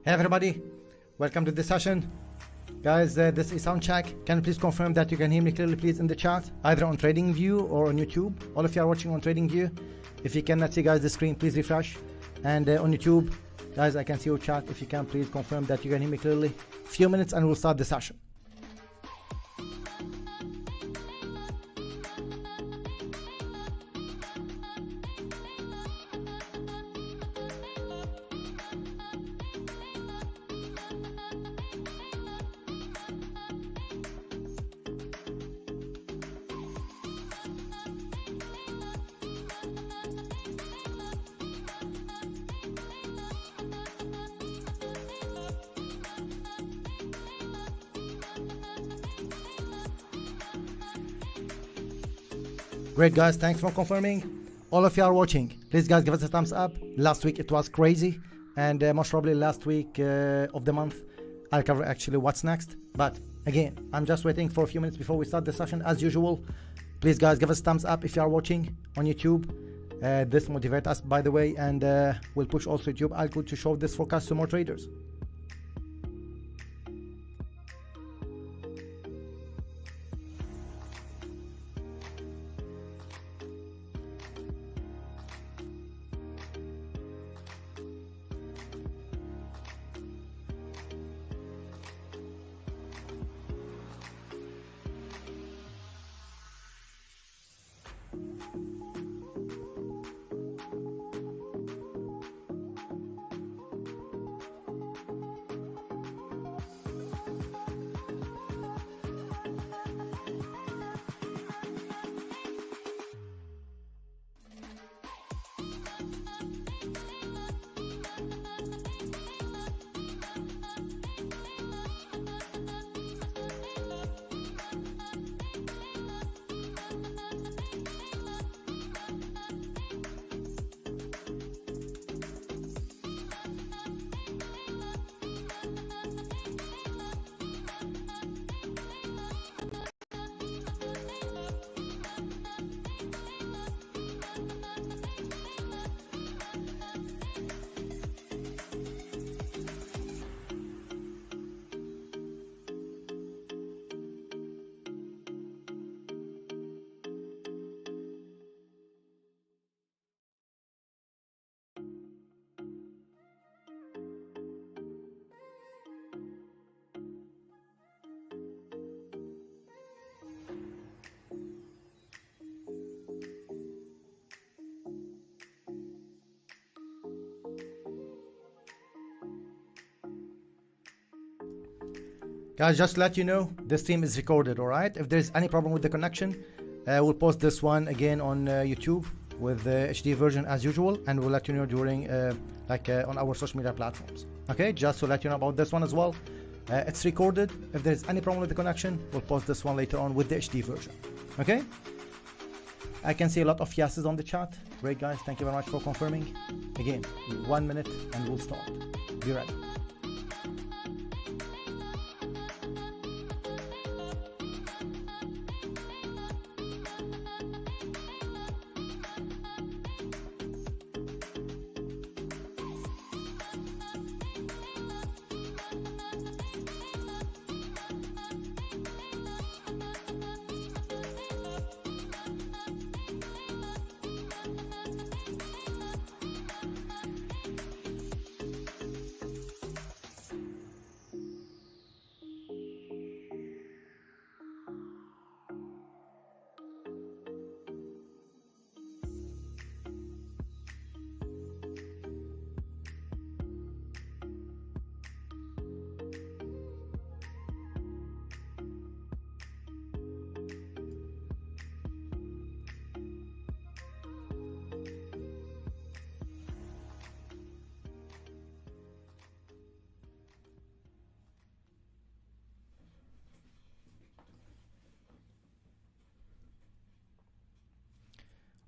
Hey everybody, welcome to this session. Guys, this is sound check. Can you please confirm that you can hear me clearly, please, in the chat, either on TradingView or on YouTube? All of you are watching on TradingView. If you cannot see, guys, the screen, please refresh. And on YouTube, guys, I can see your chat. If you can, please confirm that you can hear me clearly. Few minutes and we'll start the session. Great, guys, thanks for confirming. All of you are watching, please, guys, give us a thumbs up. Last week it was crazy, and most probably last week of the month I'll cover actually what's next. But again, I'm just waiting for a few minutes before we start the session as usual. Please, guys, give us a thumbs up if you are watching on YouTube. This motivates us, by the way, and we'll push also YouTube algorithm to show this forecast to more traders. Guys, just to let you know, this stream is recorded, all right? If there's any problem with the connection, we'll post this one again on YouTube with the HD version as usual, and we'll let you know during on our social media platforms. Okay, just to let you know about this one as well. It's recorded. If there's any problem with the connection, we'll post this one later on with the HD version. Okay, I can see a lot of yeses on the chat. Great, guys, thank you very much for confirming. Again, 1 minute and we'll start. Be ready.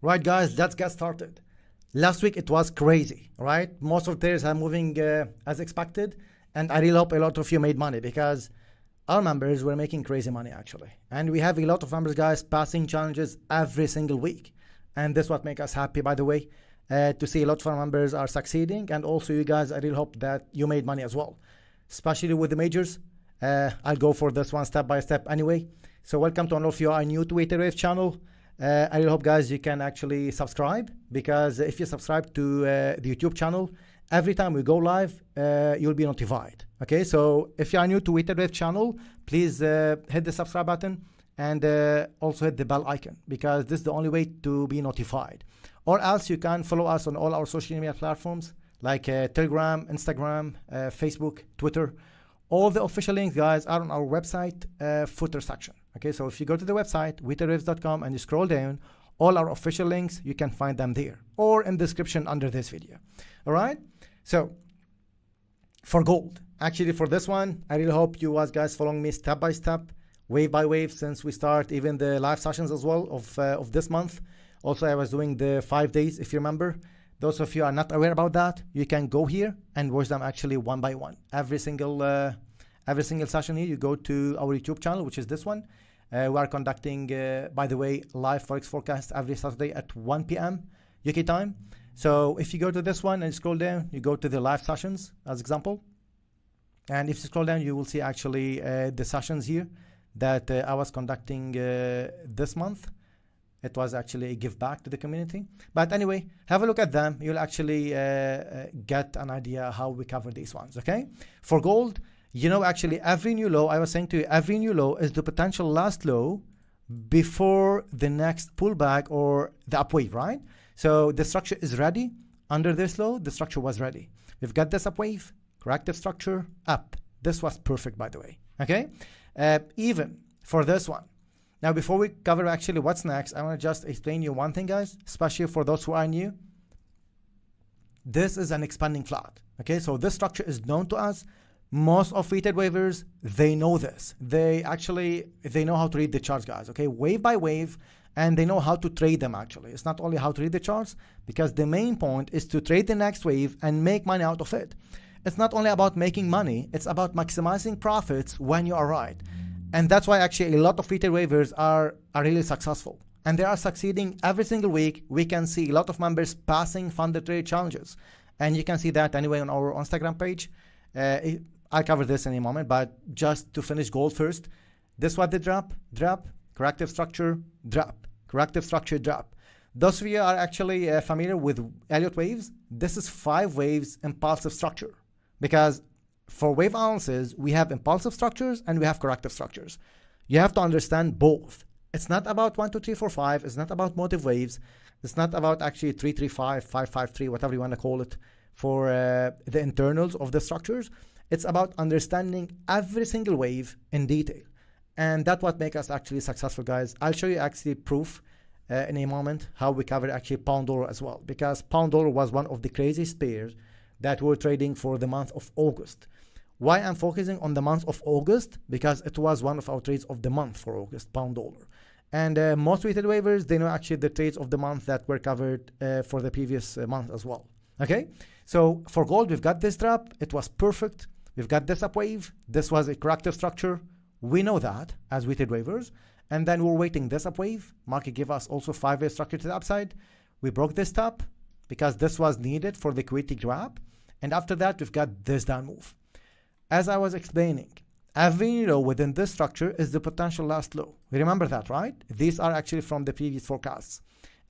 Right, guys, let's get started. Last week it was crazy, right? Most of the traders are moving as expected, and I really hope a lot of you made money because our members were making crazy money actually. And we have a lot of members, guys, passing challenges every single week. And this is what makes us happy, by the way. to see a lot of our members are succeeding, and also you guys, I really hope that you made money as well, especially with the majors. I'll go for this one step by step anyway. So welcome to all of you are new to EURUSD channel. I really hope, guys, you can actually subscribe, because if you subscribe to the YouTube channel, every time we go live, you'll be notified. Okay, so if you are new to EURUSD channel, please hit the subscribe button and also hit the bell icon, because this is the only way to be notified. Or else you can follow us on all our social media platforms like Telegram, Instagram, Facebook, Twitter. All the official links, guys, are on our website footer section. Okay, so if you go to the website, EURUSD.com, and you scroll down, all our official links, you can find them there or in the description under this video. All right, so for gold, actually for this one, I really hope you guys following me step by step, wave by wave, since we start even the live sessions as well of this month. Also, I was doing the 5 days, if you remember. Those of you are not aware about that, you can go here and watch them actually one by one. Every single session here, you go to our YouTube channel, which is this one. We are conducting, by the way, live Forex Forecast every Saturday at 1 p.m. UK time. So if you go to this one and scroll down, you go to the live sessions as example. And if you scroll down, you will see actually the sessions here that I was conducting this month. It was actually a give back to the community. But anyway, have a look at them. You'll actually get an idea how we cover these ones, okay? For gold, you know, actually every new low, I was saying to you, every new low is the potential last low before the next pullback or the upwave, right? So the structure is ready. Under this low, the structure was ready. We've got this upwave, corrective structure, up. This was perfect, by the way, okay? Even for this one. Now, before we cover actually what's next, I want to just explain you one thing, guys, especially for those who are new. This is an expanding flat, okay? So this structure is known to us. Most of weighted waivers, they know this. They know how to read the charts, guys, okay? Wave by wave, and they know how to trade them, actually. It's not only how to read the charts, because the main point is to trade the next wave and make money out of it. It's not only about making money, it's about maximizing profits when you are right. And that's why actually a lot of weighted waivers are really successful. And they are succeeding every single week. We can see a lot of members passing funded trade challenges. And you can see that anyway on our Instagram page. I'll cover this in a moment, but just to finish gold first. This was the drop, corrective structure, drop, corrective structure, drop. Those of you are actually familiar with Elliott waves. This is 5 waves impulsive structure, because for wave analysis, we have impulsive structures and we have corrective structures. You have to understand both. It's not about 1, 2, 3, 4, 5. It's not about motive waves. It's not about actually 3, 3, 5, 5, 5, 3, whatever you want to call it for the internals of the structures. It's about understanding every single wave in detail. And that's what makes us actually successful, guys. I'll show you actually proof in a moment how we cover actually pound dollar as well, because pound dollar was one of the craziest pairs that we're trading for the month of August. Why I'm focusing on the month of August? Because it was one of our trades of the month for August, pound dollar. And most weighted waivers, they know actually the trades of the month that were covered for the previous month as well. Okay, so for gold, we've got this drop. It was perfect. We've got this upwave. This was a corrective structure. We know that as weighted waivers. And then we're waiting this upwave. Market gave us also 5-wave structure to the upside. We broke this top because this was needed for the liquidity grab. And after that, we've got this down move. As I was explaining, every low within this structure is the potential last low. We remember that, right? These are actually from the previous forecasts.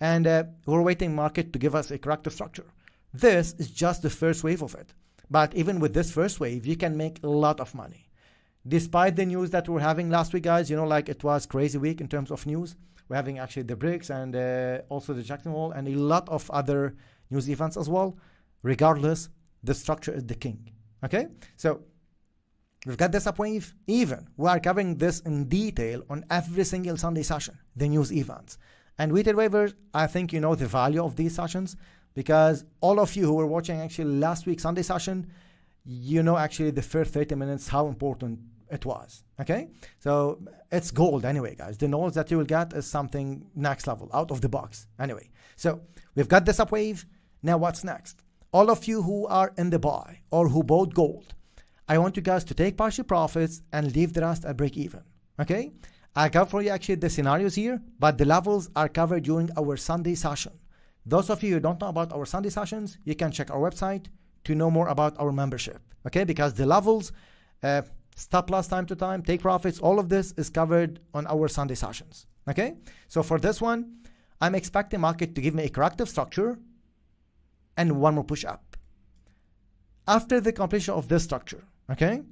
And we're waiting market to give us a corrective structure. This is just the first wave of it. But even with this first wave, you can make a lot of money. Despite the news that we're having last week, guys, you know, like it was crazy week in terms of news. We're having actually the BRICS and also the Jackson Hole and a lot of other news events as well. Regardless, the structure is the king. Okay, so we've got this upwave. Even we are covering this in detail on every single Sunday session, the news events. And weighted waivers, I think you know the value of these sessions, because all of you who were watching actually last week's Sunday session, you know actually the first 30 minutes how important it was. Okay, so it's gold anyway, guys. The knowledge that you will get is something next level, out of the box. Anyway, so we've got this upwave. Now what's next? All of you who are in the buy or who bought gold, I want you guys to take partial profits and leave the rest at break even. Okay, I cover for you actually the scenarios here, but the levels are covered during our Sunday session. Those of you who don't know about our Sunday sessions, you can check our website to know more about our membership, okay? Because the levels, stop loss time to time, take profits, all of this is covered on our Sunday sessions, okay? So for this one, I'm expecting market to give me a corrective structure and one more push up. After the completion of this structure, okay?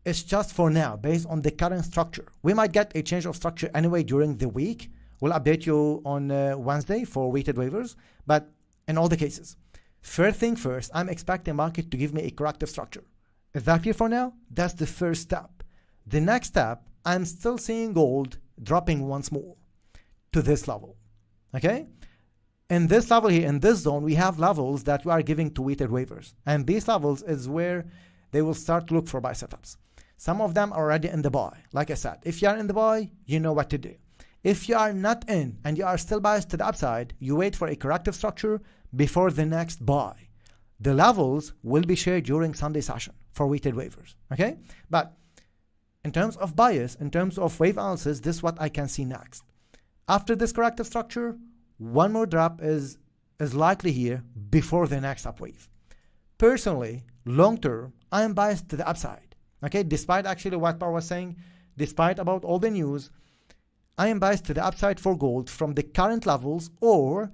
It's just for now, based on the current structure. We might get a change of structure anyway during the week. We'll update you on Wednesday for weighted waivers, but in all the cases, first thing first, I'm expecting market to give me a corrective structure. Is that clear for now? That's the first step. The next step, I'm still seeing gold dropping once more to this level, okay? In this level here, in this zone, we have levels that we are giving to weighted waivers. And these levels is where they will start to look for buy setups. Some of them are already in the buy. Like I said, if you are in the buy, you know what to do. If you are not in and you are still biased to the upside, you wait for a corrective structure before the next buy. The levels will be shared during Sunday session for weighted waivers, okay? But in terms of bias, in terms of wave analysis, this is what I can see next. After this corrective structure, one more drop is likely here before the next up wave. Personally, long term, I am biased to the upside, okay? Despite actually what Bar was saying, despite about all the news, I am biased to the upside for gold from the current levels, or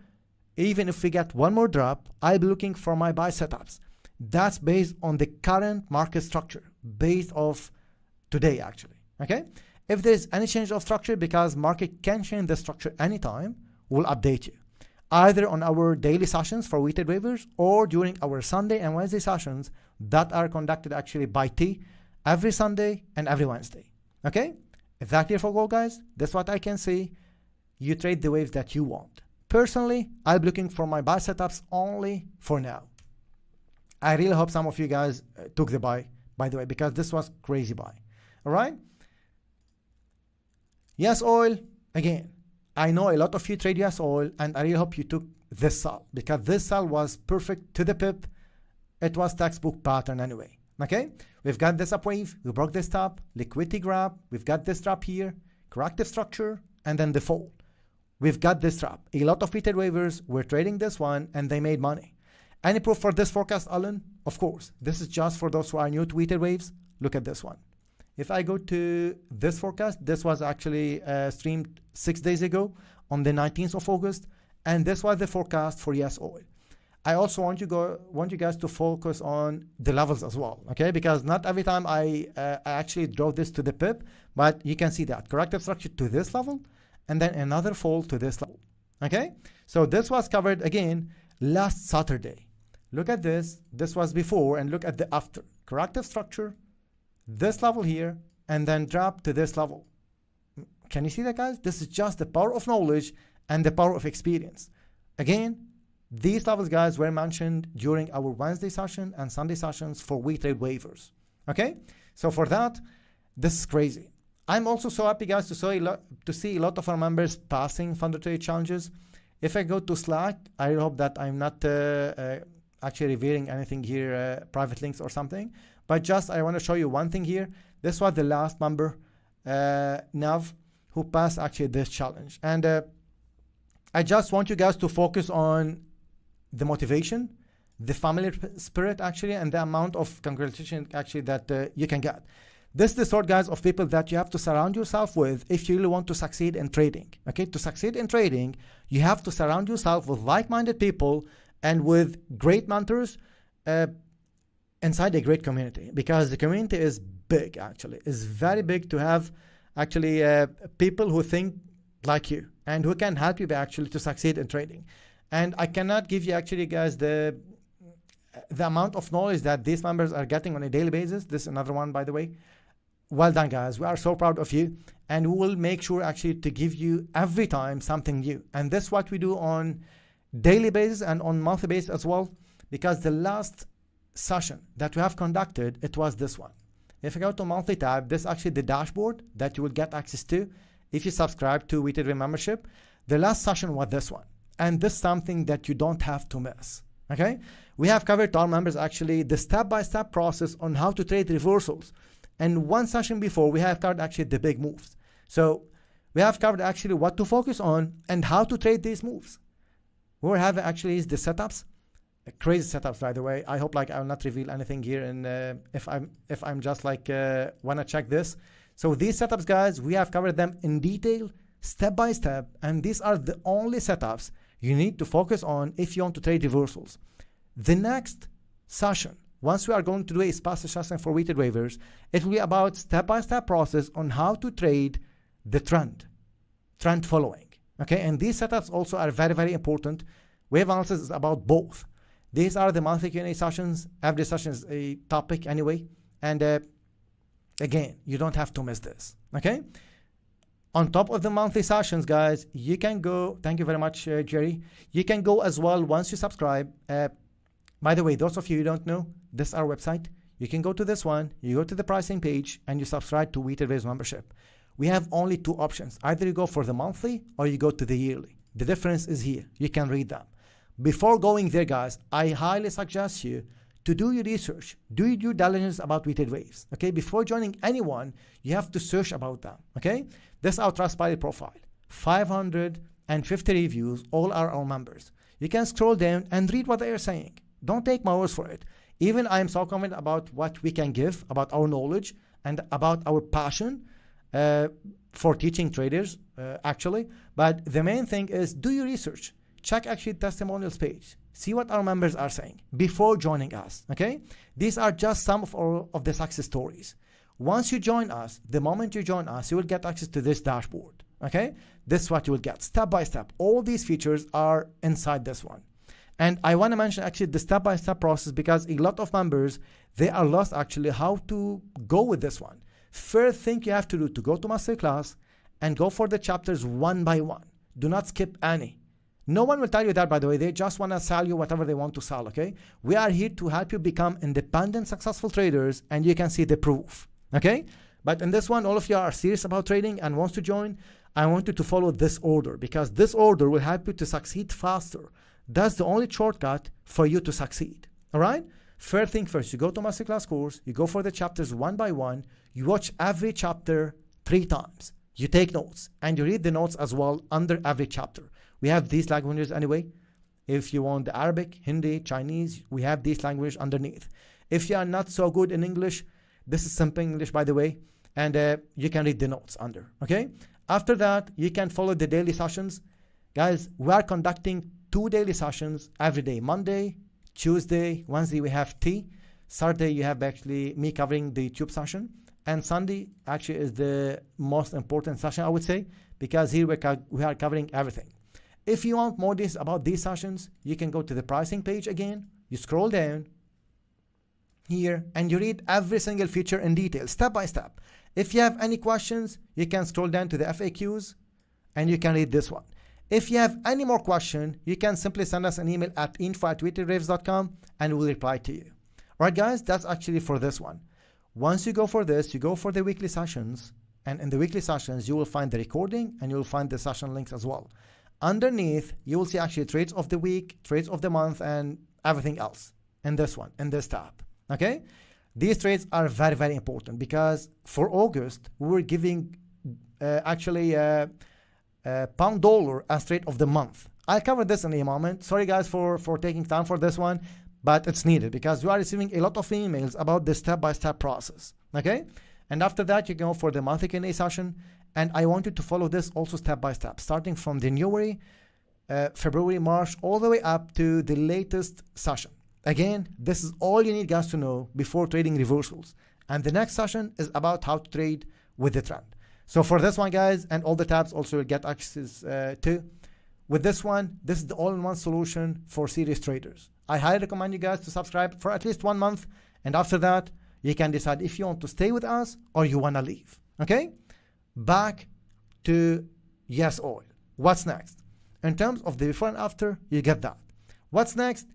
even if we get one more drop, I'll be looking for my buy setups. That's based on the current market structure, based off today actually, okay? If there's any change of structure, because market can change the structure anytime, we'll update you. Either on our daily sessions for weighted waivers or during our Sunday and Wednesday sessions that are conducted actually by T every Sunday and every Wednesday, okay? Is that clear for gold, guys? That's what I can see. You trade the waves that you want. Personally, I'll be looking for my buy setups only for now. I really hope some of you guys took the buy, by the way, because this was crazy buy. All right? USOIL, again, I know a lot of you trade USOIL, and I really hope you took this sell, because this sell was perfect to the pip. It was textbook pattern anyway. Okay, we've got this up wave, we broke this top, liquidity grab, we've got this drop here, corrective structure, and then the fall. We've got this drop. A lot of weighted waivers were trading this one and they made money. Any proof for this forecast, Alan? Of course. This is just for those who are new to weighted waves. Look at this one. If I go to this forecast, this was actually streamed 6 days ago on the 19th of August, and this was the forecast for USOIL. I also want you guys to focus on the levels as well, okay? Because not every time I actually draw this to the pip, but you can see that corrective structure to this level, and then another fall to this level, okay? So this was covered again last Saturday. Look at this. This was before, and look at the after. Corrective structure, this level here, and then drop to this level. Can you see that, guys? This is just the power of knowledge and the power of experience. Again, these levels, guys, were mentioned during our Wednesday session and Sunday sessions for weighted waivers. Okay, so for that, this is crazy. I'm also so happy, guys, to see a lot of our members passing Thunder Trade challenges. If I go to Slack, I hope that I'm not actually revealing anything here, private links or something, but just I want to show you one thing here. This was the last member, Nav, who passed actually this challenge, and I just want you guys to focus on the motivation, the family spirit actually, and the amount of congratulations actually that you can get. This is the sort, guys, of people that you have to surround yourself with if you really want to succeed in trading. Okay, to succeed in trading, you have to surround yourself with like-minded people and with great mentors inside a great community, because the community is big actually. It's very big to have actually people who think like you and who can help you actually to succeed in trading. And I cannot give you actually, guys, the amount of knowledge that these members are getting on a daily basis. This is another one, by the way. Well done, guys. We are so proud of you, and we will make sure actually to give you every time something new. And this is what we do on daily basis and on monthly basis as well, because the last session that we have conducted, it was this one. If you go to monthly tab, this is actually the dashboard that you will get access to if you subscribe to Weighted Way membership. The last session was this one, and this is something that you don't have to miss. Okay, we have covered to our members actually the step-by-step process on how to trade reversals, and one session before we have covered actually the big moves. So we have covered actually what to focus on and how to trade these moves. we were having actually the setups, crazy setups, by the way. I hope like I will not reveal anything here, and if I'm just like wanna check this. So these setups, guys, we have covered them in detail, step by step, and these are the only setups you need to focus on if you want to trade reversals. The next session, once we are going to do a special session for weighted waivers, it will be about step-by-step process on how to trade the trend following. Okay, and these setups also are very, very important. Wave analysis is about both. These are the monthly Q&A sessions. Every session is a topic anyway, and again, you don't have to miss this. Okay. On top of the monthly sessions, guys, you can go. Thank you very much, Jerry. You can go as well once you subscribe. By the way, those of you who don't know, this is our website. You can go to this one, you go to the pricing page, and you subscribe to weighted waivers membership. We have only two options. Either you go for the monthly or you go to the yearly. The difference is here. You can read them. Before going there, guys, I highly suggest you to do your research, do your due diligence about weighted waves. Okay, before joining anyone, you have to search about them. Okay, this is our Trustpilot profile. 550 reviews, all are our members. You can scroll down and read what they are saying. Don't take my words for it. Even I am so confident about what we can give, about our knowledge and about our passion for teaching traders, actually. But the main thing is do your research. Check actually testimonials page. See what our members are saying before joining us. Okay, these are just some of the success stories. Once you join us, the moment you join us, you will get access to this dashboard. Okay, this is what you will get step by step. All these features are inside this one. And I want to mention actually the step-by-step process, because a lot of members, they are lost actually how to go with this one. First thing you have to do to go to Masterclass and go for the chapters one by one. Do not skip any. No one will tell you that, by the way. They just want to sell you whatever they want to sell, okay? We are here to help you become independent, successful traders, and you can see the proof, okay? But in this one, all of you are serious about trading and wants to join. I want you to follow this order, because this order will help you to succeed faster. That's the only shortcut for you to succeed. All right? First thing first, you go to Masterclass course, you go for the chapters one by one, you watch every chapter 3 times. You take notes and you read the notes as well under every chapter. We have these languages anyway. If you want the Arabic, Hindi, Chinese, we have these languages underneath. If you are not so good in English, this is simple English, by the way, and you can read the notes under. Okay? After that, you can follow the daily sessions. Guys, we are conducting 2 daily sessions every day. Monday, Tuesday, Wednesday we have tea. Saturday you have actually me covering the tube session. And Sunday actually is the most important session, I would say, because here we are covering everything. If you want more details about these sessions, you can go to the pricing page again. You scroll down here and you read every single feature in detail, step by step. If you have any questions, you can scroll down to the FAQs and you can read this one. If you have any more question, you can simply send us an email at info@weightedwaves.com and we'll reply to you. All right, guys, that's actually for this one. Once you go for this, you go for the weekly sessions, and in the weekly sessions, you will find the recording and you will find the session links as well. Underneath, you will see actually trades of the week, trades of the month, and everything else in this one, in this tab. Okay? These trades are very, very important, because for August, we were giving pound dollar as trade of the month. I'll cover this in a moment. Sorry guys for taking time for this one, but it's needed because we are receiving a lot of emails about the step-by-step process. Okay, and after that you go for the monthly Q&A session, and I want you to follow this also step by step, starting from January, February, March, all the way up to the latest session. Again, this is all you need, guys, to know before trading reversals. And the next session is about how to trade with the trend. So for this one, guys, and all the tabs also will get access to. With this one, this is the all-in-one solution for serious traders. I highly recommend you guys to subscribe for at least 1 month. And after that, you can decide if you want to stay with us or you want to leave. Okay? Back to USOIL. What's next? In terms of the before and after, you get that. What's next?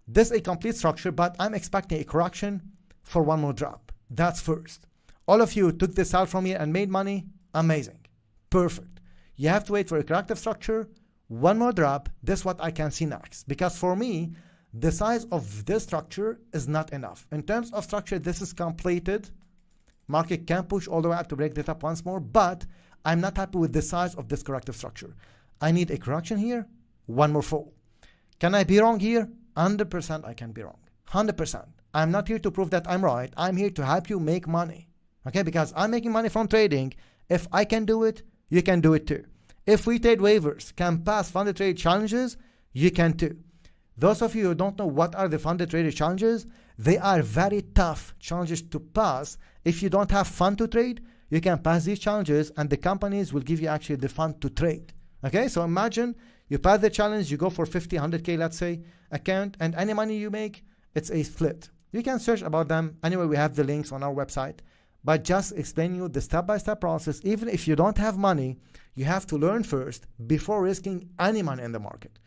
This is a complete structure, but I'm expecting a correction for 1 more drop. That's first. All of you took this out from here and made money. Amazing. Perfect. You have to wait for a corrective structure, 1 more drop. This is what I can see next. Because for me, the size of this structure is not enough. In terms of structure, this is completed. Market can push all the way up to break that up once more, but I'm not happy with the size of this corrective structure. I need a correction here, 1 more fall. Can I be wrong here? 100% I can be wrong. 100%. I'm not here to prove that I'm right. I'm here to help you make money. Okay, because I'm making money from trading. If I can do it, you can do it too. If we trade waivers can pass funded trade challenges, you can too. Those of you who don't know what are the funded trade challenges, they are very tough challenges to pass. If you don't have fund to trade, you can pass these challenges and the companies will give you actually the fund to trade. Okay, so imagine you pass the challenge, you go for 50, 100K, let's say, account, and any money you make, it's a split. You can search about them. Anyway, we have the links on our website. But just explain you the step-by-step process. Even if you don't have money, you have to learn first before risking any money in the market.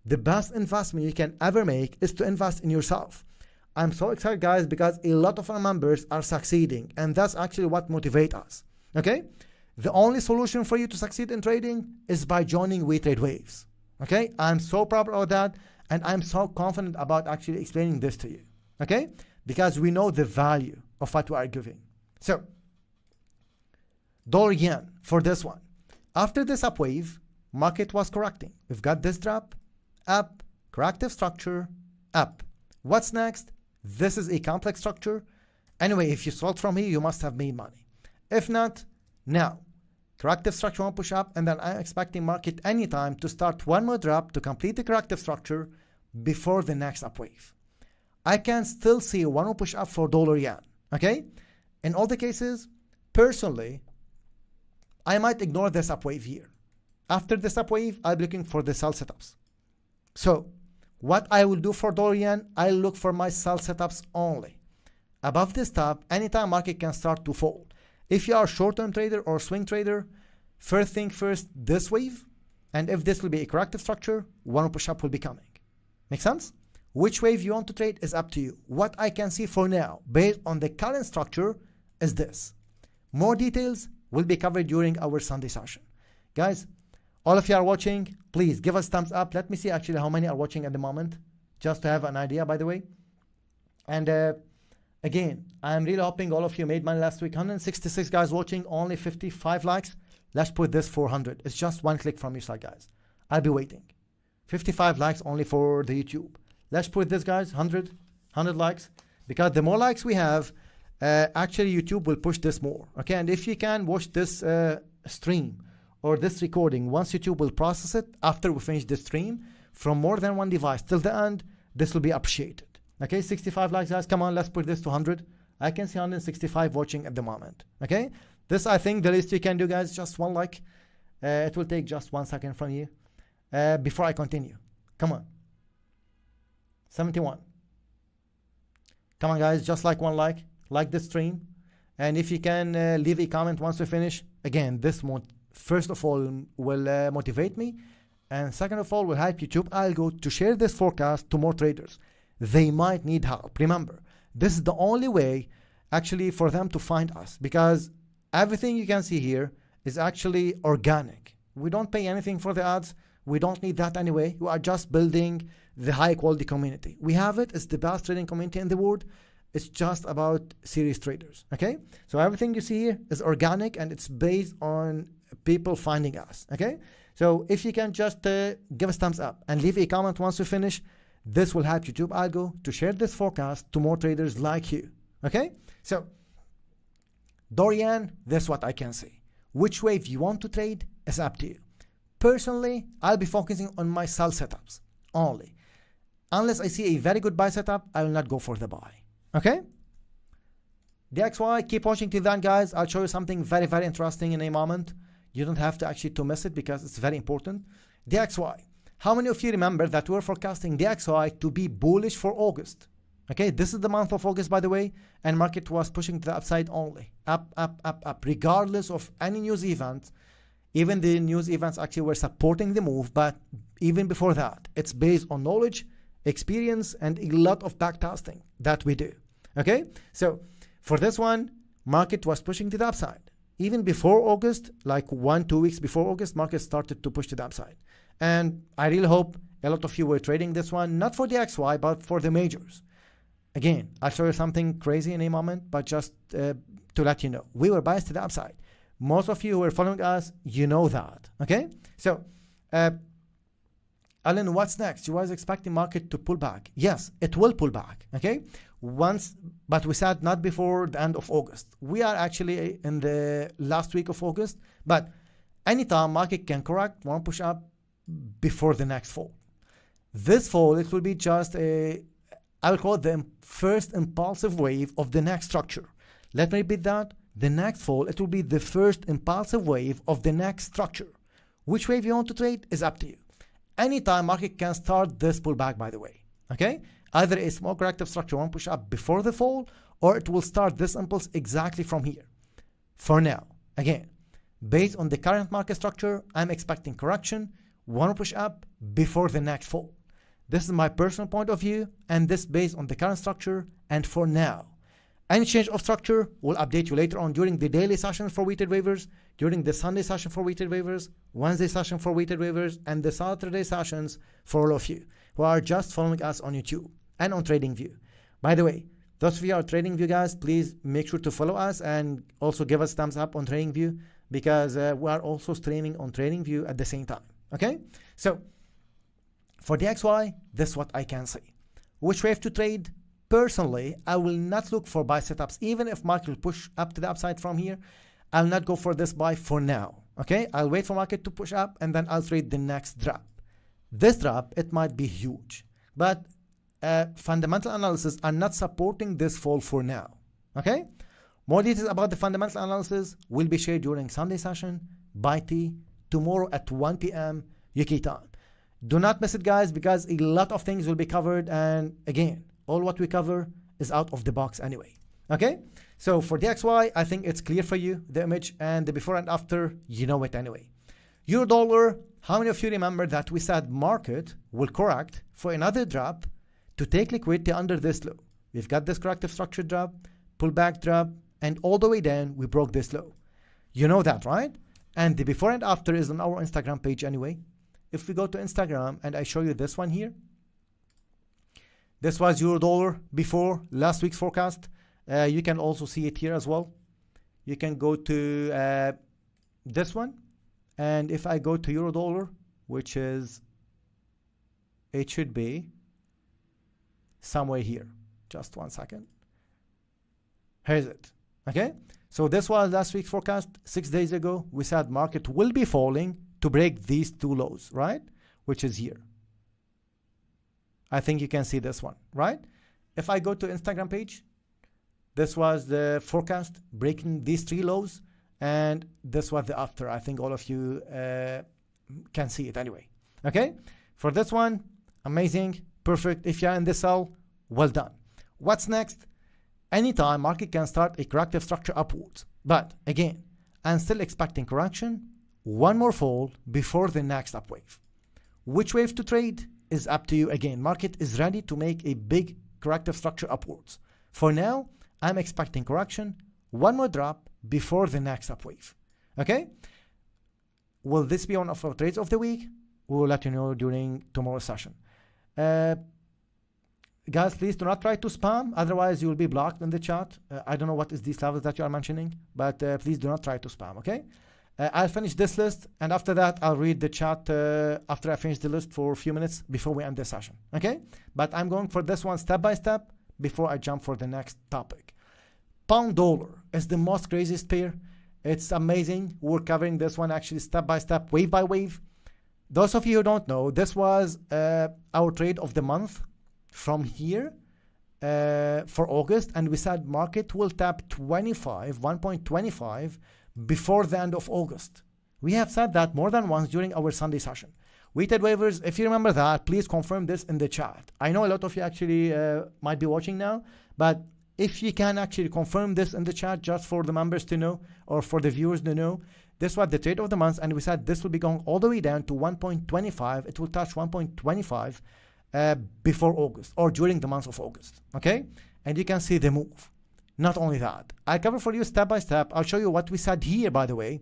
The best investment you can ever make is to invest in yourself. I'm so excited, guys, because a lot of our members are succeeding, and that's actually what motivates us. Okay? The only solution for you to succeed in trading is by joining We Trade Waves. Okay? I'm so proud of that, and I'm so confident about actually explaining this to you. Okay? Because we know the value of what we are giving. So, dollar yen for this one. After this up wave, market was correcting. We've got this drop, up, corrective structure, up. What's next? This is a complex structure. Anyway, if you sold from here, you must have made money. If not, now, corrective structure one push up, and then I'm expecting market anytime to start one more drop to complete the corrective structure before the next up wave. I can still see one more push up for dollar yen. Okay? In all the cases, personally, I might ignore this up wave here. After this up wave, I'll be looking for the sell setups. So, what I will do for dollar yen, I'll look for my sell setups only. Above this top, anytime market can start to fall. If you are a short-term trader or swing trader, first thing first, this wave, and if this will be a corrective structure, one push up will be coming. Make sense? Which wave you want to trade is up to you. What I can see for now, based on the current structure, is this. More details will be covered during our Sunday session. Guys, all of you are watching, please give us thumbs up. Let me see actually how many are watching at the moment, just to have an idea, by the way. And again, I'm really hoping all of you made money last week. 166 guys watching, only 55 likes. Let's put this 400. It's just one click from your side, guys. I'll be waiting. 55 likes only for the YouTube. Let's put this, guys, 100 likes, because the more likes we have, actually YouTube will push this more. Okay, and if you can watch this stream or this recording, once YouTube will process it after we finish the stream from more than one device till the end, this will be appreciated. Okay, 65 likes, guys. Come on, let's put this to 100. I can see 165 watching at the moment. Okay, this, I think the least you can do, guys, just one like. It will take just 1 second from you before I continue. Come on. 71. Come on, guys, just like one like this stream. And if you can leave a comment once we finish, again, this first of all will motivate me, and second of all will help YouTube algo to share this forecast to more traders. They might need help. Remember, this is the only way actually for them to find us, because everything you can see here is actually organic. We don't pay anything for the ads. We don't need that anyway. We are just building the high quality community. We have it. It's the best trading community in the world. It's just about serious traders. Okay, so everything you see here is organic, and it's based on people finding us. Okay, so if you can just give us thumbs up and leave a comment once we finish, this will help YouTube algo to share this forecast to more traders like you. Okay, so Dorian, that's what I can say. Which wave you want to trade is up to you. Personally, I'll be focusing on my sell setups only. Unless I see a very good buy setup, I will not go for the buy. Okay? DXY, keep watching till then, guys. I'll show you something very, very interesting in a moment. You don't have to actually to miss it because it's very important. DXY. How many of you remember that we were forecasting DXY to be bullish for August? Okay, this is the month of August, by the way, and market was pushing to the upside only. Up, up, up, up, regardless of any news event. Even the news events actually were supporting the move, but even before that, it's based on knowledge, experience, and a lot of backtesting that we do. Okay, so for this one, market was pushing to the upside. Even before August, like 1-2 weeks before August, market started to push to the upside. And I really hope a lot of you were trading this one, not for the XY, but for the majors. Again, I'll show you something crazy in a moment, but just to let you know, we were biased to the upside. Most of you who are following us, you know that. Okay, so I'll Alan, what's next? You was expecting market to pull back. Yes, it will pull back, okay? But we said not before the end of August. We are actually in the last week of August, but anytime market can correct, one push up before the next fall. This fall, it will be just I will call it the first impulsive wave of the next structure. Let me repeat that. The next fall, it will be the first impulsive wave of the next structure. Which wave you want to trade is up to you. Anytime market can start this pullback, by the way, okay? Either a small corrective structure, one push up before the fall, or it will start this impulse exactly from here. For now, again, based on the current market structure, I'm expecting correction, one push up before the next fall. This is my personal point of view, and this based on the current structure and for now. Any change of structure, we'll update you later on during the daily session for weighted waivers, during the Sunday session for weighted waivers, Wednesday session for weighted waivers, and the Saturday sessions for all of you who are just following us on YouTube and on TradingView. By the way, those of you who are TradingView guys, please make sure to follow us and also give us thumbs up on TradingView, because we are also streaming on TradingView at the same time. Okay, so for the XY, this is what I can say. Which wave to trade? Personally, I will not look for buy setups. Even if market will push up to the upside from here, I'll not go for this buy for now. Okay, I'll wait for market to push up and then I'll trade the next drop. This drop, it might be huge, but fundamental analysis are not supporting this fall for now. Okay, more details about the fundamental analysis will be shared during Sunday session by T tomorrow at 1 p.m. UK time. Do not miss it, guys, because a lot of things will be covered, and again, all what we cover is out of the box anyway. Okay, so for the XY, I think it's clear for you, the image and the before and after, you know it anyway. Euro dollar, how many of you remember that we said market will correct for another drop to take liquidity under this low? We've got this corrective structure drop, pullback drop, and all the way down, we broke this low. You know that, right? And the before and after is on our Instagram page anyway. If we go to Instagram and I show you this one here, this was euro dollar before last week's forecast. You can also see it here as well. You can go to this one. And if I go to euro dollar, which is, it should be somewhere here. Just 1 second. Here's it. Okay. So this was last week's forecast. 6 days ago, we said market will be falling to break these two lows, right? Which is here. I think you can see this one, right? If I go to Instagram page, this was the forecast breaking these three lows, and this was the after. I think all of you can see it anyway. Okay, for this one, amazing, perfect. If you're in the sell, well done. What's next? Anytime market can start a corrective structure upwards, but again, I'm still expecting correction, one more fall before the next up wave. Which wave to trade is up to you. Again, market is ready to make a big corrective structure upwards. For now, I'm expecting correction, one more drop before the next up wave. Okay, will this be one of our trades of the week? We will let you know during tomorrow's session. Guys, please do not try to spam, otherwise you will be blocked in the chat. I don't know what is these levels that you are mentioning, but please do not try to spam. Okay, I'll finish this list, and after that I'll read the chat after I finish the list for a few minutes before we end the session. Okay, but I'm going for this one step by step before I jump for the next topic. Pound dollar is the most craziest pair. It's amazing. We're covering this one actually step by step, wave by wave. Those of you who don't know, this was our trade of the month from here for August, and we said market will tap 1.25 before the end of August. We have said that more than once during our Sunday session. Weighted waivers, if you remember that, please confirm this in the chat. I know a lot of you actually might be watching now, but if you can actually confirm this in the chat just for the members to know, or for the viewers to know, this was the trade of the month, and we said this will be going all the way down to 1.25. It will touch 1.25 before August, or during the month of August. Okay, and you can see the move. Not only that, I cover for you step by step. I'll show you what we said here, by the way,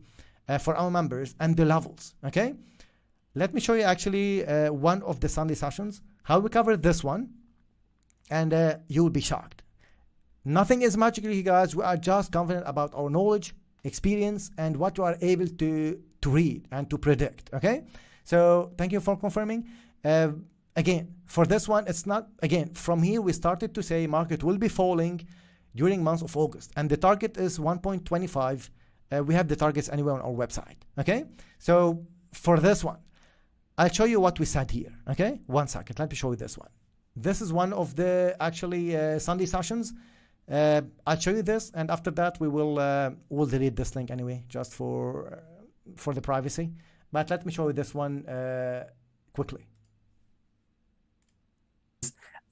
for our members and the levels. Okay, let me show you actually one of the Sunday sessions, how we covered this one, and you will be shocked. Nothing is magical here, guys. We are just confident about our knowledge, experience, and what you are able to read and to predict. Okay, so thank you for confirming. Again, for this one, it's not, again, from here we started to say market will be falling during month of August, and the target is 1.25. We have the targets anyway on our website. Okay, so for this one, I'll show you what we said here. Okay, 1 second, let me show you this one. This is one of the actually Sunday sessions. I'll show you this, and after that we will we'll delete this link anyway, just for the privacy. But let me show you this one quickly.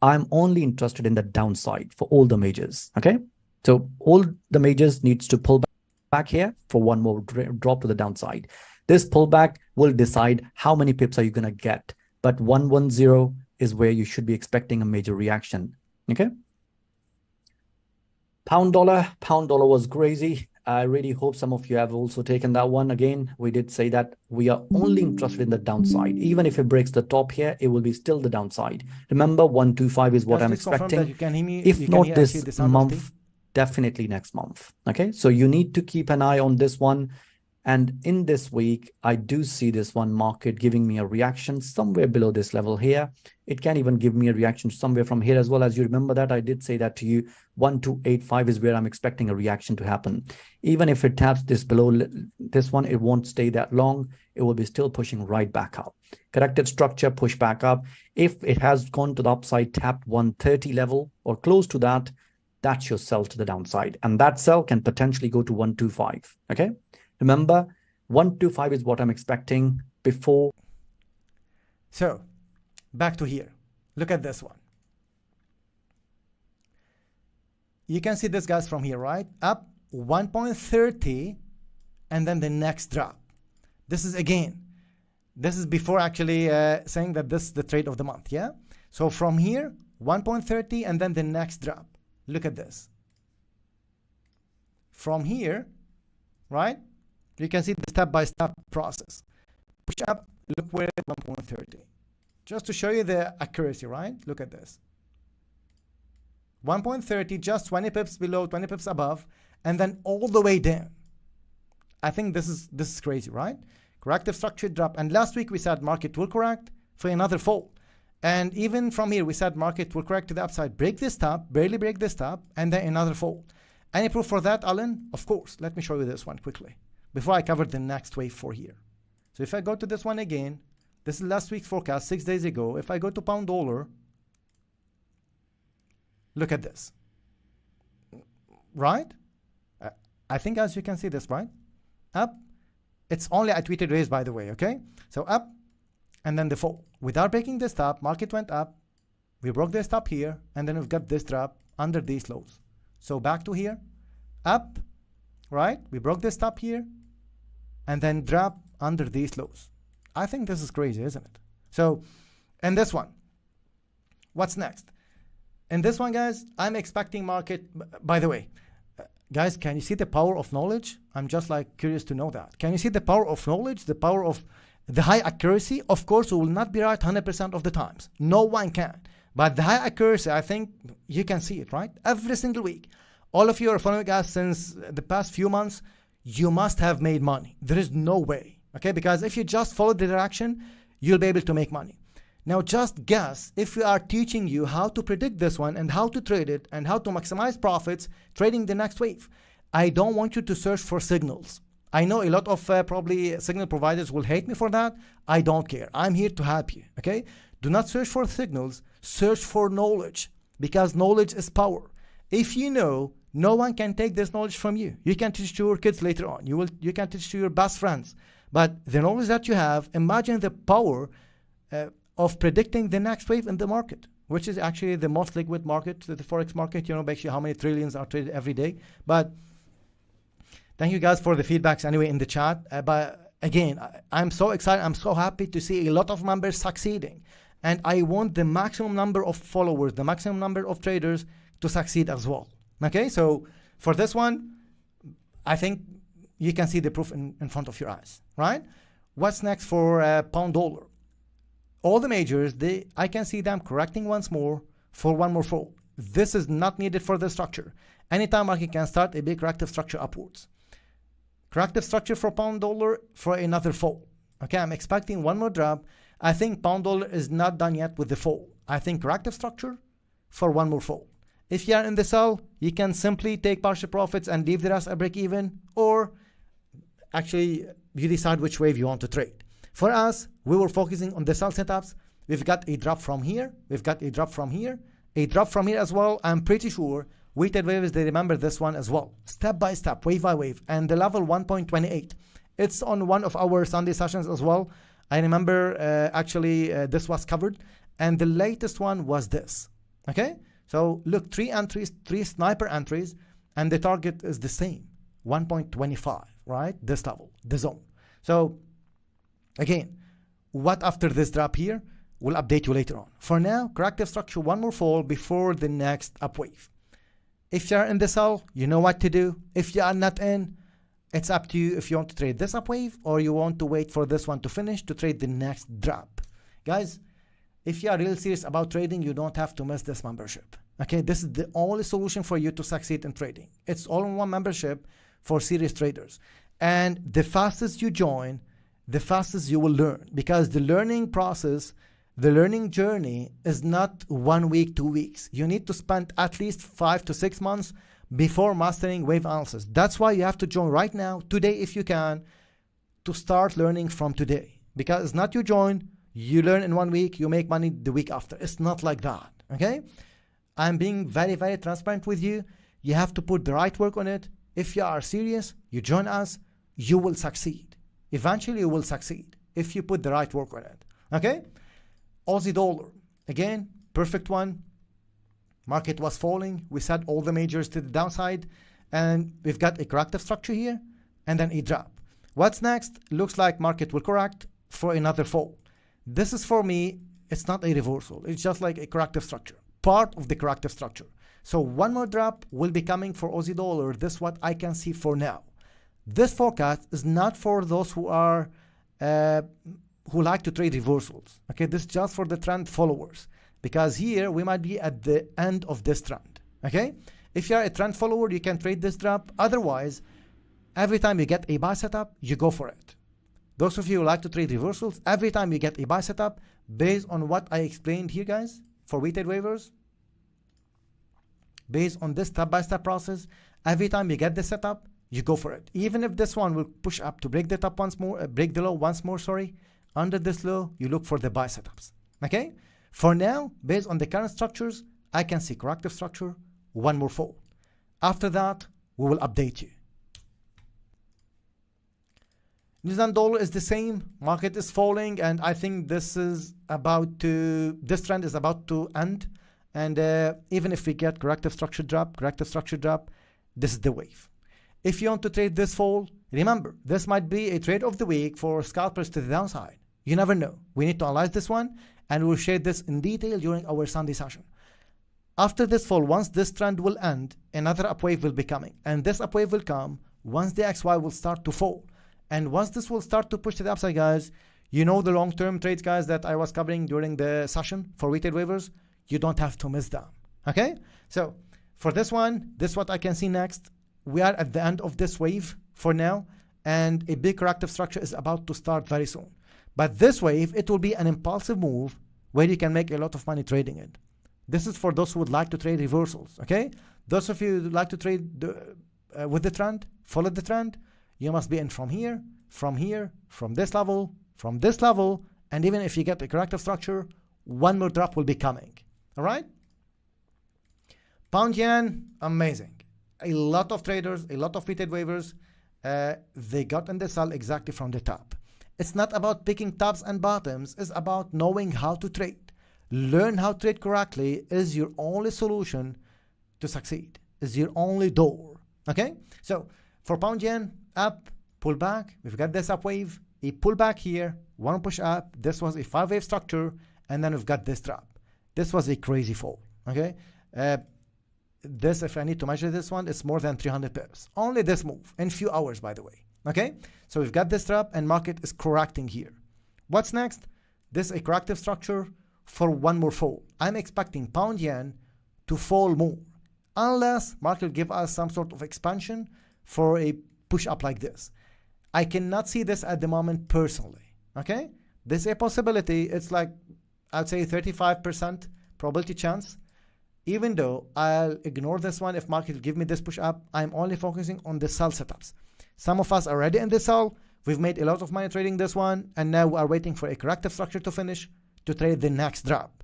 I'm only interested in the downside for all the majors. Okay, so all the majors needs to pull back here for one more drop to the downside. This pullback will decide how many pips are you going to get, but 110 is where you should be expecting a major reaction. Okay, pound dollar was crazy. I really hope some of you have also taken that one. Again, we did say that we are only interested in the downside. Even if it breaks the top here, it will be still the downside. Remember, 125 is what I'm expecting. If not this month, definitely next month. Okay, so you need to keep an eye on this one. And in this week, I do see this one market giving me a reaction somewhere below this level here. It can even give me a reaction somewhere from here as well. As you remember that, I did say that to you, 1285 is where I'm expecting a reaction to happen. Even if it taps this below this one, it won't stay that long. It will be still pushing right back up. Corrected structure, push back up. If it has gone to the upside, tapped 130 level or close to that, that's your sell to the downside. And that sell can potentially go to 125. Okay. Remember, 125 is what I'm expecting before. So, back to here. Look at this one. You can see this, guys, from here, right? Up 1.30, and then the next drop. This is, again, this is before actually saying that this is the trade of the month, yeah? So, from here, 1.30, and then the next drop. Look at this. From here, right? You can see the step-by-step process. Push up, look where 1.30. Just to show you the accuracy, right? Look at this. 1.30, just 20 pips below, 20 pips above, and then all the way down. I think this is crazy, right? Corrective structure drop. And last week we said market will correct for another fall. And even from here, we said market will correct to the upside, break this top, barely break this top, and then another fall. Any proof for that, Alan? Of course. Let me show you this one quickly before I cover the next wave for here. So if I go to this one again, this is last week's forecast, 6 days ago. If I go to pound dollar, look at this, right? I think as you can see this, right? Up, it's only a tweeted raise, by the way, okay? So up, and then the fall. Without breaking this top, market went up, we broke this top here, and then we've got this drop under these lows. So back to here, up, right? We broke this top here, and then drop under these lows. I think this is crazy, isn't it? So, and this one, what's next? In this one, guys, I'm expecting market, by the way, guys, can you see the power of knowledge? I'm just like curious to know that. Can you see the power of knowledge, the power of the high accuracy? Of course, we will not be right 100% of the times. No one can. But the high accuracy, I think you can see it, right? Every single week. All of you are following us since the past few months. You must have made money. There is no way, okay? Because if you just follow the direction, you'll be able to make money. Now just guess if we are teaching you how to predict this one and how to trade it and how to maximize profits trading the next wave. I don't want you to search for signals. I know a lot of probably signal providers will hate me for that. I don't care. I'm here to help you, okay? Do not search for signals. Search for knowledge, because knowledge is power. If you know, no one can take this knowledge from you. You can teach to your kids later on. You can teach to your best friends. But the knowledge that you have, imagine the power of predicting the next wave in the market, which is actually the most liquid market, the Forex market. You know, basically how many trillions are traded every day. But thank you guys for the feedbacks anyway in the chat. But again, I'm so excited. I'm so happy to see a lot of members succeeding. And I want the maximum number of followers, the maximum number of traders to succeed as well. Okay, so for this one, I think you can see the proof in front of your eyes, right? What's next for pound dollar? All the majors, I can see them correcting once more for one more fall. This is not needed for the structure. Anytime market can start a big corrective structure upwards. Corrective structure for pound dollar for another fall. Okay, I'm expecting one more drop. I think pound dollar is not done yet with the fall. I think corrective structure for one more fall. If you are in the sell, you can simply take partial profits and leave the rest at break even, or actually you decide which wave you want to trade. For us, we were focusing on the sell setups. We've got a drop from here. We've got a drop from here. A drop from here as well. I'm pretty sure weighted waves, they remember this one as well. Step by step, wave by wave. And the level 1.28. It's on one of our Sunday sessions as well. I remember this was covered. And the latest one was this. Okay? So look, 3 entries, 3 sniper entries. And the target is the same. 1.25, right? This level, the zone. So again, what after this drop here? We'll update you later on. For now, corrective structure, one more fall before the next up wave. If you are in the sell, you know what to do. If you are not in, it's up to you if you want to trade this up wave or you want to wait for this one to finish to trade the next drop. Guys, if you are really serious about trading, you don't have to miss this membership. Okay, this is the only solution for you to succeed in trading. It's all-in-one membership for serious traders. And the fastest you join, the fastest you will learn, because the learning process, the learning journey is not 1 week, 2 weeks. You need to spend at least 5 to 6 months before mastering wave analysis. That's why you have to join right now, today if you can, to start learning from today. Because it's not you join, you learn in 1 week, you make money the week after. It's not like that, okay? I'm being very, very transparent with you. You have to put the right work on it. If you are serious, you join us, you will succeed. Eventually you will succeed if you put the right work on it, okay? Aussie dollar, again, perfect one. Market was falling. We set all the majors to the downside, and we've got a corrective structure here, and then a drop. What's next? Looks like market will correct for another fall. This is, for me, it's not a reversal. It's just like a corrective structure, part of the corrective structure. So one more drop will be coming for Aussie dollar. This is what I can see for now. This forecast is not for those who are who like to trade reversals. Okay, this is just for the trend followers, because here we might be at the end of this trend. Okay, if you are a trend follower, you can trade this drop. Otherwise, every time you get a buy setup, you go for it. Those of you who like to trade reversals, every time you get a buy setup, based on what I explained here, guys, for weighted waivers, based on this step-by-step process, every time you get the setup, you go for it. Even if this one will push up to break the top once more, break the low once more, sorry, under this low, you look for the buy setups. Okay? For now, based on the current structures, I can see corrective structure, one more fall. After that, we will update you. New Zealand dollar is the same. Market is falling, and I think this trend is about to end. And even if we get corrective structure drop, this is the wave. If you want to trade this fall, remember, this might be a trade of the week for scalpers to the downside. You never know. We need to analyze this one, and we'll share this in detail during our Sunday session. After this fall, once this trend will end, another upwave will be coming. And this upwave will come once the XY will start to fall. And once this will start to push to the upside, guys, you know the long-term trades, guys, that I was covering during the session for weighted waivers, you don't have to miss them. Okay? So for this one, this is what I can see next. We are at the end of this wave for now, and a big corrective structure is about to start very soon. But this wave, it will be an impulsive move where you can make a lot of money trading it. This is for those who would like to trade reversals, okay? Those of you who like to trade with the trend, follow the trend, you must be in from here, from this level, and even if you get a corrective structure, one more drop will be coming, all right? Pound yen, amazing. A lot of traders, a lot of weighted waivers, they got in the sell exactly from the top. It's not about picking tops and bottoms. It's about knowing how to trade. Learn how to trade correctly is your only solution to succeed. Is your only door. Okay? So for pound yen, up, pull back. We've got this up wave, a pullback here, one push up. This was a 5-wave structure, and then we've got this drop. This was a crazy fall. Okay? This, if I need to measure this one, it's more than 300 pips. Only this move in few hours, by the way. Okay, so we've got this drop and market is correcting here. What's next? This is a corrective structure for one more fall. I'm expecting pound yen to fall more unless market give us some sort of expansion for a push up like this. I cannot see this at the moment personally. Okay, There's a possibility. It's like, I'd say 35% probability chance. Even though I'll ignore this one, if market will give me this push up, I'm only focusing on the sell setups. Some of us are already in the sell. We've made a lot of money trading this one, and now we are waiting for a corrective structure to finish to trade the next drop.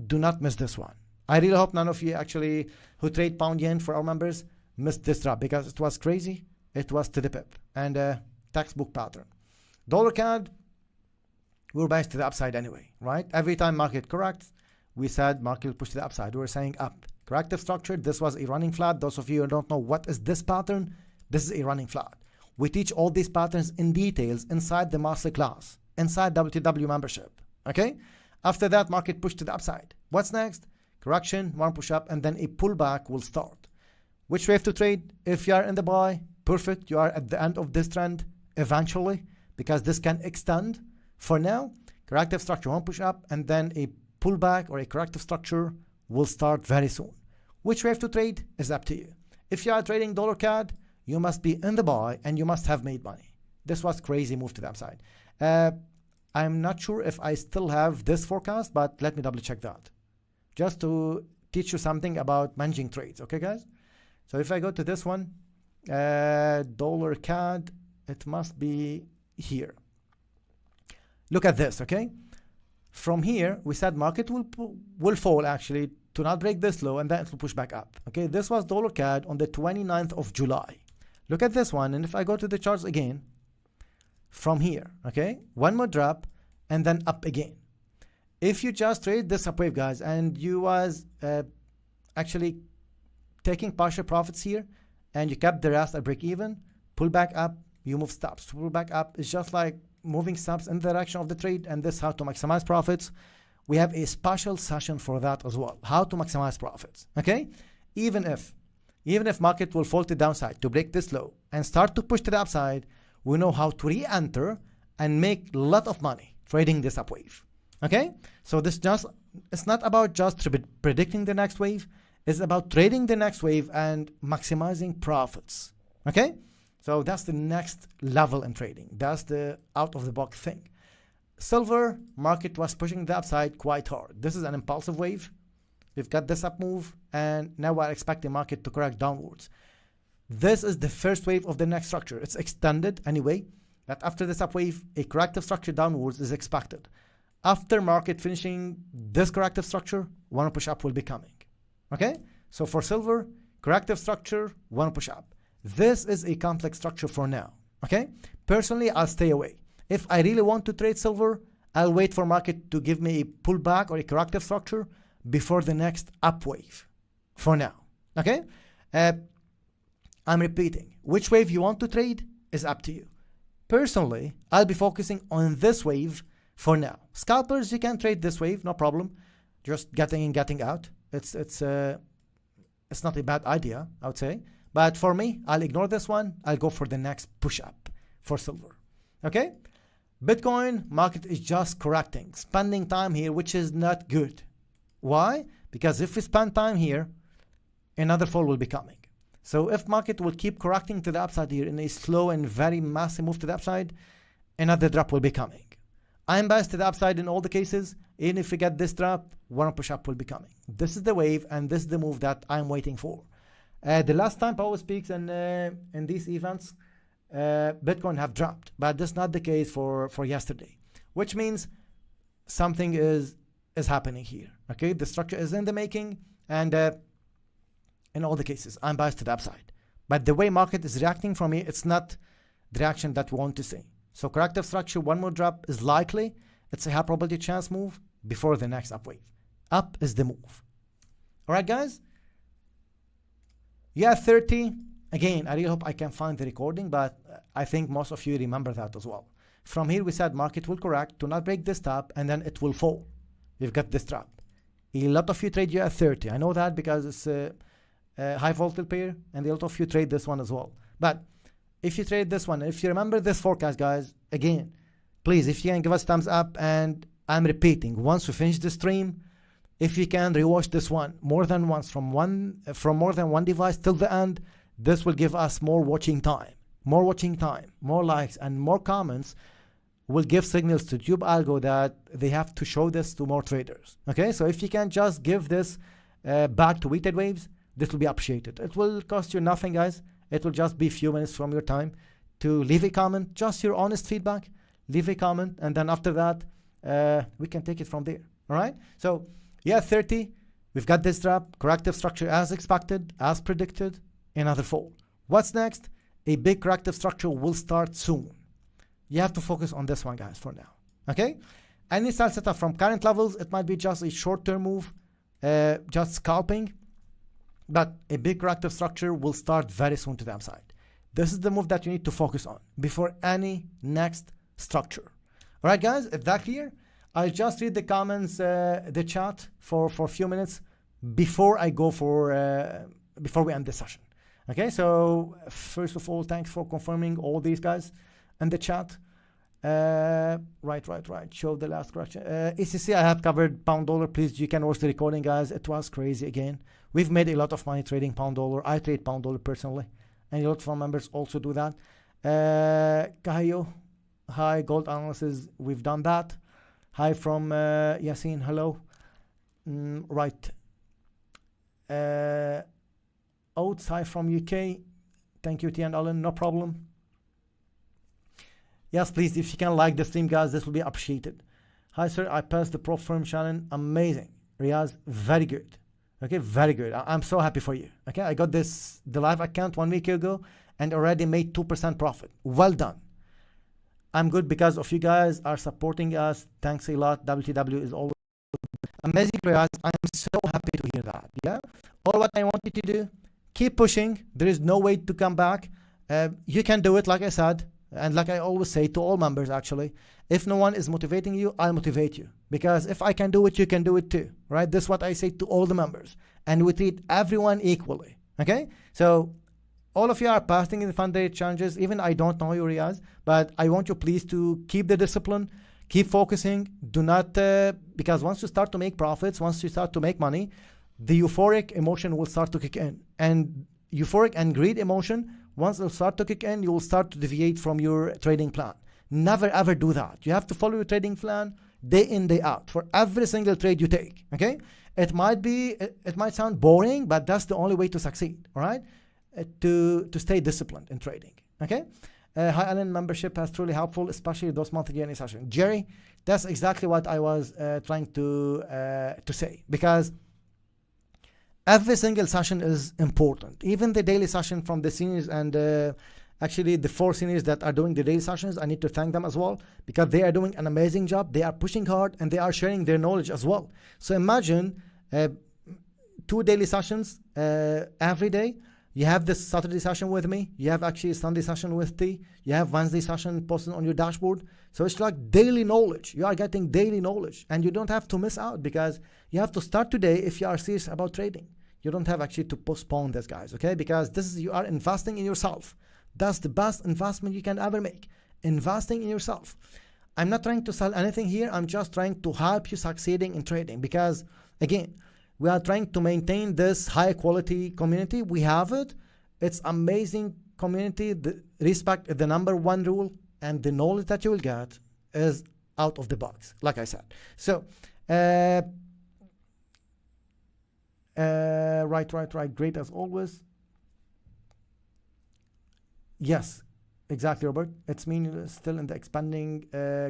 Do not miss this one. I really hope none of you actually who trade pound yen for our members missed this drop, because it was crazy. It was to the pip and a textbook pattern. Dollar CAD, we're biased to the upside anyway, right? Every time market corrects, we said market will push to the upside. We're saying up. Corrective structure, this was a running flat. Those of you who don't know what is this pattern, this is a running flat. We teach all these patterns in details inside the Masterclass, inside WTW membership, okay? After that, market pushed to the upside. What's next? Correction, one push up, and then a pullback will start. Which wave to trade? If you are in the buy, perfect. You are at the end of this trend eventually, because this can extend. For now, corrective structure, one push up, and then a pullback or a corrective structure will start very soon. Which wave to trade is up to you. If you are trading dollar CAD, you must be in the buy and you must have made money. This was crazy move to the upside. I'm not sure if I still have this forecast, but let me double check that, just to teach you something about managing trades. Okay, guys? So if I go to this one, dollar CAD, it must be here. Look at this, okay? From here, we said market will fall actually to not break this low, and then it will push back up. Okay, this was dollar CAD on the 29th of July. Look at this one, and if I go to the charts again, from here, okay, one more drop, and then up again. If you just trade this upwave, guys, and you was actually taking partial profits here, and you kept the rest at break even, pull back up, you move stops. Pull back up is just like moving stops in the direction of the trade, and this is how to maximize profits. We have a special session for that as well, how to maximize profits. Okay, even if market will fall to the downside to break this low and start to push to the upside, we know how to re-enter and make a lot of money trading this upwave. Okay, so this just, it's not about just predicting the next wave, it's about trading the next wave and maximizing profits. Okay, so that's the next level in trading. That's the out of the box thing. Silver market was pushing the upside quite hard. This is an impulsive wave. We've got this up move, and now we're expecting market to correct downwards. This is the first wave of the next structure. It's extended anyway, that after this up wave, a corrective structure downwards is expected. After market finishing this corrective structure, one push up will be coming. Okay, so for silver, corrective structure, one push up. This is a complex structure for now. Okay, personally, I'll stay away. If I really want to trade silver, I'll wait for market to give me a pullback or a corrective structure before the next up wave for now. Okay, I'm repeating, which wave you want to trade is up to you. Personally, I'll be focusing on this wave for now. Scalpers, you can trade this wave, no problem. Just getting in, getting out. It's not a bad idea, I would say. But for me, I'll ignore this one. I'll go for the next push up for silver. Okay, Bitcoin market is just correcting, spending time here, which is not good. Why? Because if we spend time here, another fall will be coming. So if market will keep correcting to the upside here in a slow and very massive move to the upside, another drop will be coming. I'm biased to the upside in all the cases. Even if we get this drop, one push up will be coming. This is the wave, and this is the move that I'm waiting for. The last time power peaks in these events, Bitcoin have dropped, but that's not the case for yesterday, which means something is happening here. Okay, the structure is in the making, and in all the cases, I'm biased to the upside. But the way market is reacting from here, it's not the reaction that we want to see. So corrective structure, one more drop is likely. It's a high probability chance move before the next up wave. Up is the move. All right, guys. USD30. Again, I really hope I can find the recording, but I think most of you remember that as well. From here, we said market will correct to not break this top, and then it will fall. We've got this drop. A lot of you trade USD30. I know that because it's a high volatile pair, and a lot of you trade this one as well. But if you trade this one, if you remember this forecast, guys, again, please, if you can give us thumbs up, and I'm repeating, once we finish the stream, if you can rewatch this one more than once from more than one device till the end, this will give us more watching time, more likes, and more comments will give signals to Tube Algo that they have to show this to more traders. Okay, so if you can just give this back to weighted waves, this will be appreciated. It will cost you nothing, guys. It will just be a few minutes from your time to leave a comment, just your honest feedback, leave a comment, and then after that, we can take it from there. All right, so yeah, 30, we've got this drop, corrective structure as expected, as predicted, another fall. What's next? A big corrective structure will start soon. You have to focus on this one, guys, for now. Okay, any sell setup from current levels, it might be just a short-term move, just scalping, but a big corrective structure will start very soon to the upside. This is the move that you need to focus on before any next structure. All right, guys, if that's clear, I'll just read the comments, the chat for a few minutes before I go for, before we end the session. Okay, so first of all, thanks for confirming all these guys in the chat. Right. Show the last correction. ECC, I have covered pound dollar. Please, you can watch the recording, guys. It was crazy again. We've made a lot of money trading pound dollar. I trade pound dollar personally, and a lot of our members also do that. Kahayo, hi, gold analysis. We've done that. Hi from Yasin. Hello. Right. Outside from UK. Thank you, Tian Allen. No problem. Yes, please, if you can like the stream, guys, this will be appreciated. Hi, sir. I passed the prop firm challenge. Amazing. Riaz, very good. Okay, very good. I'm so happy for you. Okay, I got the live account 1 week ago and already made 2% profit. Well done. I'm good because of you guys are supporting us. Thanks a lot. WTW is always amazing, Riaz. I'm so happy to hear that. Yeah. All what I want you to do, keep pushing. There is no way to come back. You can do it, like I said. And like I always say to all members, actually, if no one is motivating you, I'll motivate you. Because if I can do it, you can do it too, right? This is what I say to all the members. And we treat everyone equally, okay? So all of you are passing in the fund day challenges. Even I don't know you, Riaz, but I want you please to keep the discipline, keep focusing. Do not, because once you start to make profits, once you start to make money, the euphoric emotion will start to kick in. And euphoric and greed emotion, once it'll start to kick in, you will start to deviate from your trading plan. Never ever do that. You have to follow your trading plan day in, day out for every single trade you take. Okay? It might sound boring, but that's the only way to succeed. All right? To stay disciplined in trading. Okay? Hi Alan, membership has truly helpful, especially those monthly journey sessions. Jerry, that's exactly what I was trying to say, because every single session is important. Even the daily session from the seniors and actually the 4 seniors that are doing the daily sessions, I need to thank them as well, because they are doing an amazing job. They are pushing hard and they are sharing their knowledge as well. So imagine 2 daily sessions every day. You have this Saturday session with me. You have actually a Sunday session with T. You have Wednesday session posted on your dashboard. So it's like daily knowledge. You are getting daily knowledge and you don't have to miss out, because you have to start today if you are serious about trading. You don't have actually to postpone this, guys, okay? Because this is, you are investing in yourself. That's the best investment you can ever make. Investing in yourself. I'm not trying to sell anything here. I'm just trying to help you succeeding in trading, because again, we are trying to maintain this high quality community. We have it. It's amazing community. The respect is the #1 rule, and the knowledge that you will get is out of the box, like I said. So, right. Great as always. Yes, exactly, Robert. It's mean still in the expanding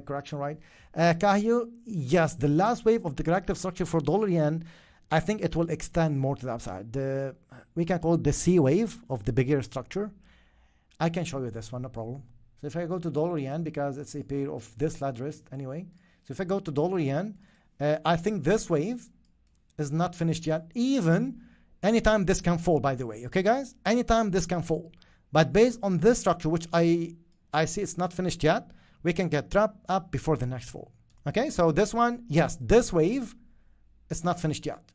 correction, right? Kahyo, yes, the last wave of the corrective structure for dollar yen, I think it will extend more to the upside. We can call it the C wave of the bigger structure. I can show you this one, no problem. So if I go to dollar yen, because it's a pair of this ladder anyway. So if I go to dollar yen, I think this wave is not finished yet. Even anytime this can fall, by the way. Okay, guys? Anytime this can fall. But based on this structure, which I see it's not finished yet, we can get trapped up before the next fall. Okay, so this one, yes, this wave is not finished yet.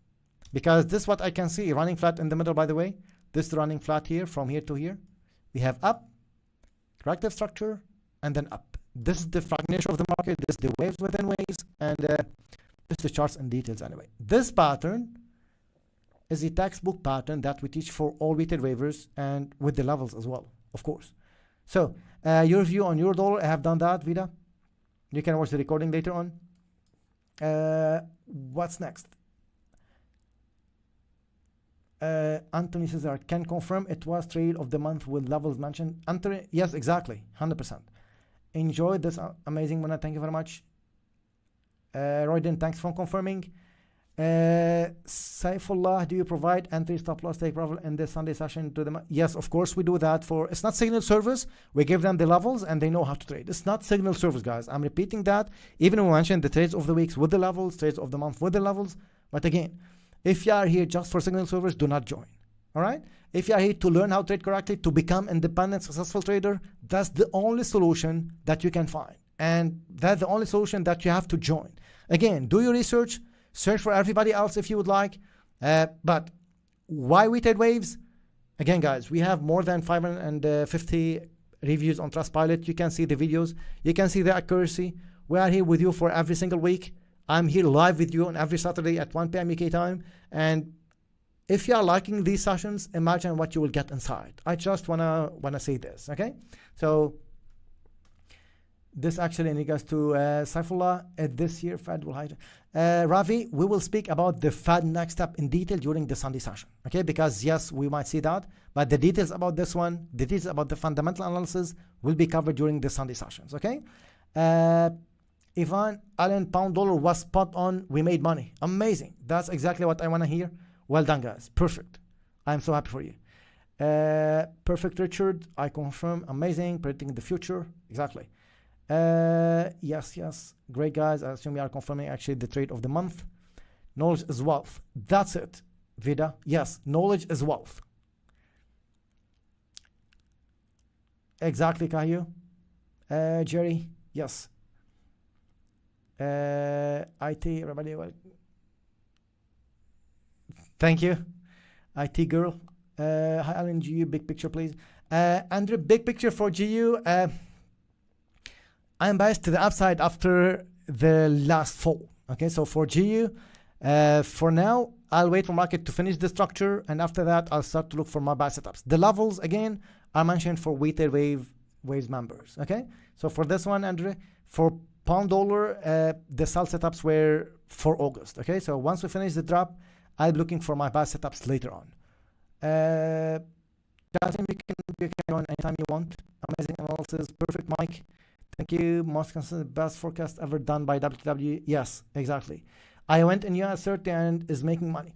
Because this is what I can see, running flat in the middle, by the way. This is running flat here, from here to here. We have up, corrective structure, and then up. This is the fragmentation of the market. This is the waves within waves, and this is the charts and details anyway. This pattern is a textbook pattern that we teach for all weighted waivers and with the levels as well, of course. So your view on your dollar, I have done that, Vida. You can watch the recording later on. What's next? Anthony says, I can confirm it was trade of the month with levels mentioned. Anthony, yes, exactly, 100%. Enjoy this amazing one. Thank you very much. Royden, thanks for confirming. Saifullah, do you provide entry stop loss take profit in this Sunday session to the? Yes, of course we do that. For it's not signal service. We give them the levels and they know how to trade. It's not signal service, guys. I'm repeating that. Even we mentioned the trades of the weeks with the levels, trades of the month with the levels. But again, if you are here just for signal service, do not join. All right. If you are here to learn how to trade correctly, to become independent, successful trader, that's the only solution that you can find, and that's the only solution that you have to join. Again, do your research. Search for everybody else if you would like. But why we trade waves? Again, guys, we have more than 550 reviews on Trustpilot. You can see the videos. You can see the accuracy. We are here with you for every single week. I'm here live with you on every Saturday at 1 p.m. UK time. And if you are liking these sessions, imagine what you will get inside. I just wanna say this, okay? So this actually in regards to Saifullah, this year Fed will hide. Ravi, we will speak about the Fed next step in detail during the Sunday session, okay? Because yes, we might see that, but the details about this one, the details about the fundamental analysis will be covered during the Sunday sessions, okay? Ivan Allen, pound dollar was spot on. We made money. Amazing. That's exactly what I want to hear. Well done, guys. Perfect. I'm so happy for you. Perfect, Richard. I confirm. Amazing. Predicting the future. Exactly. Yes. Great, guys. I assume you are confirming actually the trade of the month. Knowledge is wealth. That's it. Vida. Yes. Knowledge is wealth. Exactly, Caillou. Jerry. Yes. IT. Everybody. Well, thank you. IT girl. Hi, Alan. GU. Big picture, please. Andrew, big picture for GU. I'm biased to the upside after the last fall. Okay, so for GU, for now, I'll wait for market to finish the structure, and after that, I'll start to look for my buy setups. The levels, again, are mentioned for weighted waves members. Okay, so for this one, Andrew, for pound dollar, the sell setups were for August. Okay, so once we finish the drop, I'll be looking for my buy setups later on. Jasmine, you can join anytime you want. Amazing analysis, perfect, Mike. Thank you. Most consistent, best forecast ever done by WTW. Yes, exactly. I went in US30 and is making money.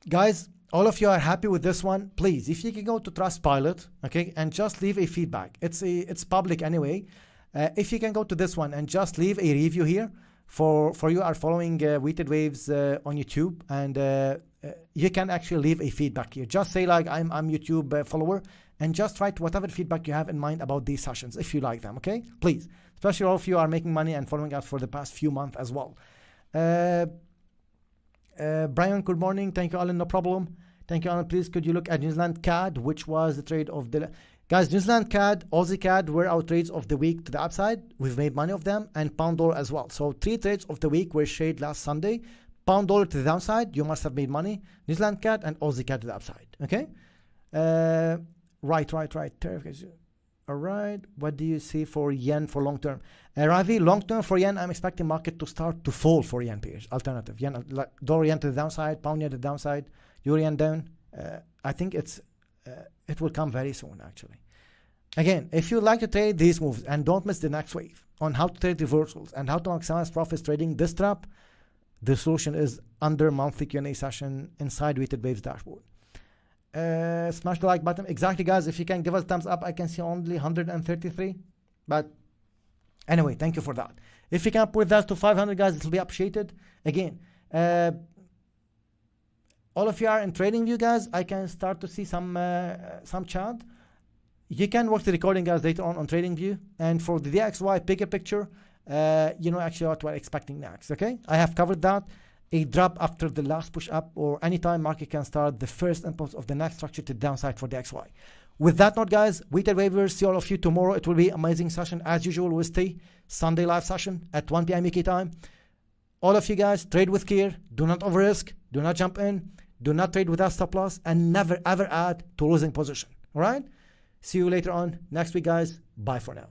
Guys, all of you are happy with this one. Please, if you can go to Trustpilot, okay, and just leave a feedback. It's public anyway. If you can go to this one and just leave a review here for you are following Weighted Waves on YouTube, and you can actually leave a feedback here. Just say like I'm YouTube follower, and just write whatever feedback you have in mind about these sessions if you like them, okay? Please, especially all of you are making money and following us for the past few months as well. Brian, good morning. Thank you, Alan. No problem. Thank you, Alan. Please, could you look at New Zealand CAD, which was the trade of the... Guys, New Zealand CAD, Aussie CAD were our trades of the week to the upside. We've made money of them, and pound dollar as well. So 3 trades of the week were shared last Sunday. Pound dollar to the downside, you must have made money. New Zealand CAD and Aussie CAD to the upside, okay? Right. All right. What do you see for yen for long term? Ravi, long term for yen, I'm expecting market to start to fall for yen pairs. Alternative yen, dollar yen to the downside, pound yen to the downside, euro yen down. I think it will come very soon. Actually, again, if you like to trade these moves and don't miss the next wave on how to trade reversals and how to maximize profits trading this trap, the solution is under monthly Q&A session inside Weighted Waves dashboard. Smash the like button. Exactly, guys. If you can give us a thumbs up, I can see only 133. But anyway, thank you for that. If you can put that to 500, guys, it will be appreciated. Again, all of you are in TradingView, guys. I can start to see some chat. You can watch the recording, guys, later on TradingView. And for the DXY bigger picture, you know actually what we're expecting next. Okay, I have covered that. A drop after the last push up, or anytime market can start the first impulse of the next structure to the downside for the XY. With that note, guys, Weighted Waivers, see all of you tomorrow. It will be amazing session as usual with Stay. Sunday live session at 1 p.m. UK time. All of you guys, trade with care. Do not over risk. Do not jump in. Do not trade without stop loss, and never ever add to losing position. All right? See you later on next week, guys. Bye for now.